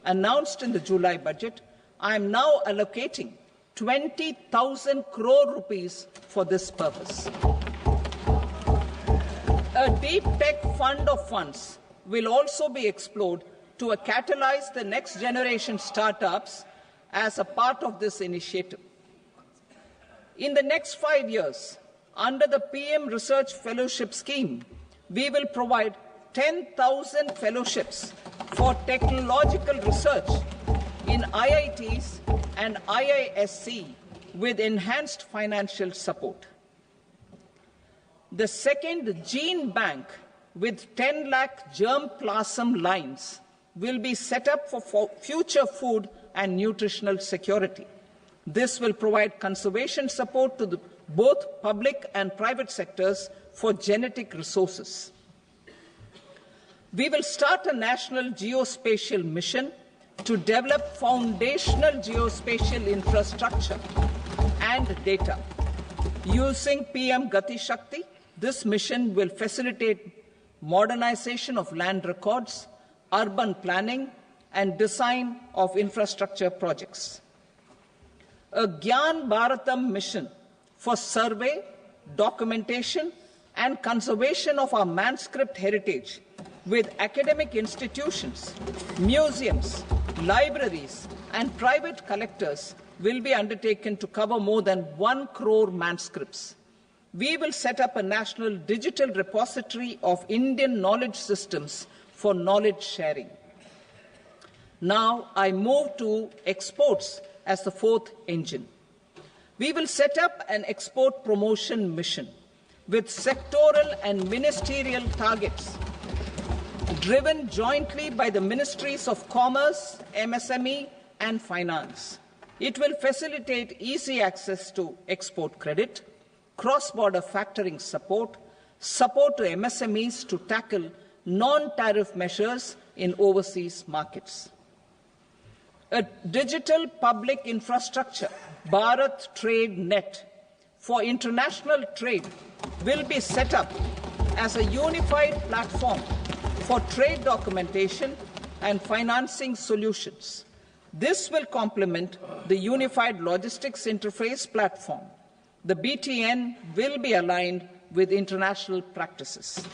announced in the July budget, I am now allocating 20,000 crore rupees for this purpose. A deep tech fund of funds will also be explored to catalyze the next generation startups as a part of this initiative. In the next 5 years, under the PM Research Fellowship Scheme, we will provide 10,000 fellowships for technological research in IITs and IISc with enhanced financial support. The second gene bank with 10 lakh germplasm lines will be set up for future food and nutritional security. This will provide conservation support to both public and private sectors for genetic resources. We will start a national geospatial mission to develop foundational geospatial infrastructure and data. Using PM Gati Shakti, this mission will facilitate modernization of land records, urban planning, and design of infrastructure projects. A Gyan Bharatam mission for survey, documentation, and conservation of our manuscript heritage with academic institutions, museums, libraries, and private collectors will be undertaken to cover more than 1 crore manuscripts. We will set up a national digital repository of Indian knowledge systems for knowledge sharing. Now I move to exports as the fourth engine. We will set up an export promotion mission with sectoral and ministerial targets driven jointly by the Ministries of Commerce, MSME, and Finance. It will facilitate easy access to export credit, cross-border factoring support, support to MSMEs to tackle non-tariff measures in overseas markets. A digital public infrastructure, Bharat Trade Net, for international trade will be set up as a unified platform for trade documentation and financing solutions. This will complement the Unified Logistics Interface platform. The BTN will be aligned with international practices.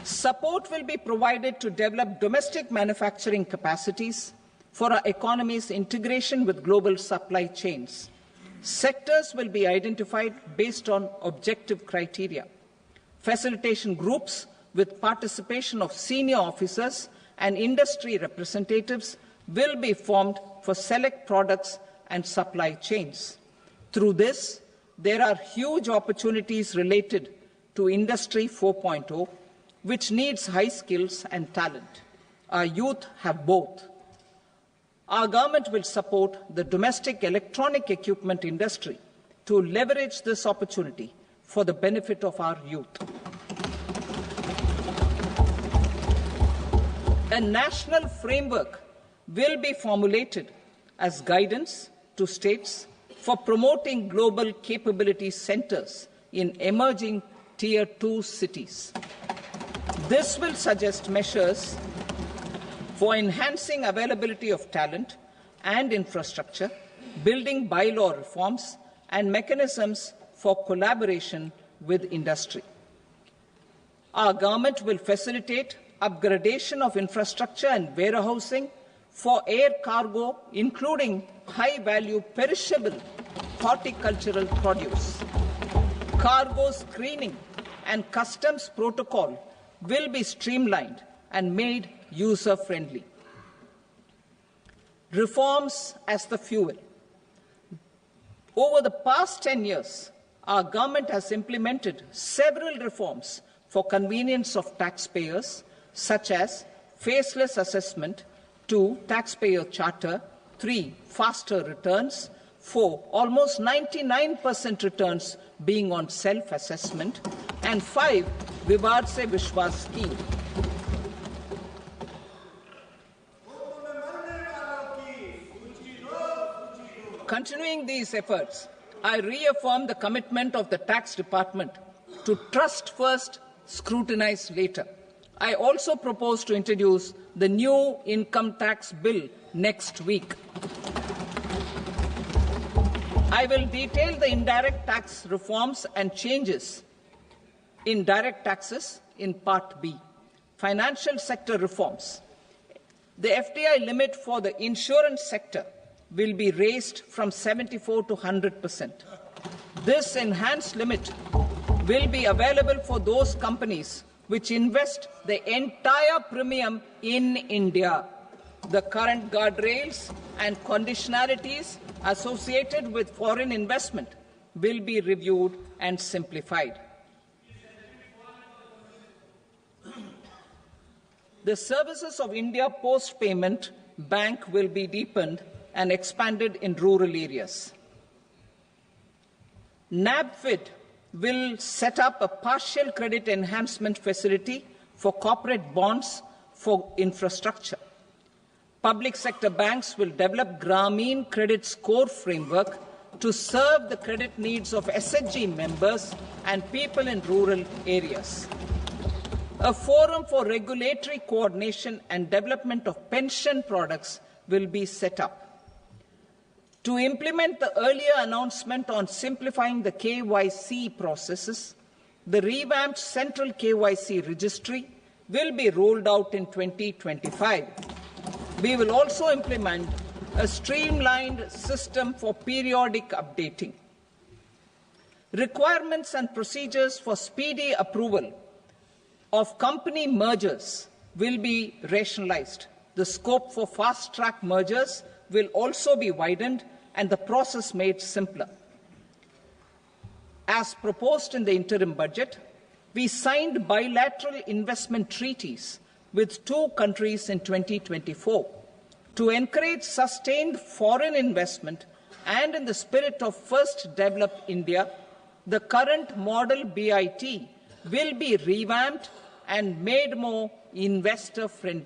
Support will be provided to develop domestic manufacturing capacities for our economy's integration with global supply chains. Sectors will be identified based on objective criteria. Facilitation groups with participation of senior officers and industry representatives will be formed for select products and supply chains. Through this, there are huge opportunities related to Industry 4.0, which needs high skills and talent. Our youth have both. Our government will support the domestic electronic equipment industry to leverage this opportunity for the benefit of our youth. A national framework will be formulated as guidance to states for promoting global capability centers in emerging Tier 2 cities. This will suggest measures for enhancing availability of talent and infrastructure, building bylaw reforms, and mechanisms for collaboration with industry. Our government will facilitate upgradation of infrastructure and warehousing for air cargo, including high-value perishable horticultural produce. Cargo screening and customs protocol will be streamlined and made user-friendly. Reforms as the fuel. Over the past 10 years, our government has implemented several reforms for convenience of taxpayers, such as faceless assessment, 2, taxpayer charter, 3, faster returns, 4, almost 99% returns being on self-assessment, and 5, Vivad Se Vishwas scheme. Continuing these efforts, I reaffirm the commitment of the Tax Department to trust first, scrutinize later. I also propose to introduce the new income tax bill next week. I will detail the indirect tax reforms and changes in direct taxes in Part B. Financial sector reforms. The FDI limit for the insurance sector will be raised from 74 to 100%. This enhanced limit will be available for those companies which invest the entire premium in India. The current guardrails and conditionalities associated with foreign investment will be reviewed and simplified. The services of India Post Payment Bank will be deepened and expanded in rural areas. NABFID will set up a partial credit enhancement facility for corporate bonds for infrastructure. Public sector banks will develop Grameen Credit Score Framework to serve the credit needs of SHG members and people in rural areas. A forum for regulatory coordination and development of pension products will be set up. To implement the earlier announcement on simplifying the KYC processes, the revamped central KYC registry will be rolled out in 2025. We will also implement a streamlined system for periodic updating. Requirements and procedures for speedy approval of company mergers will be rationalized. The scope for fast-track mergers will also be widened and the process made simpler. As proposed in the interim budget, we signed bilateral investment treaties with 2 countries in 2024 to encourage sustained foreign investment, and in the spirit of First Develop India, the current model BIT will be revamped and made more investor-friendly.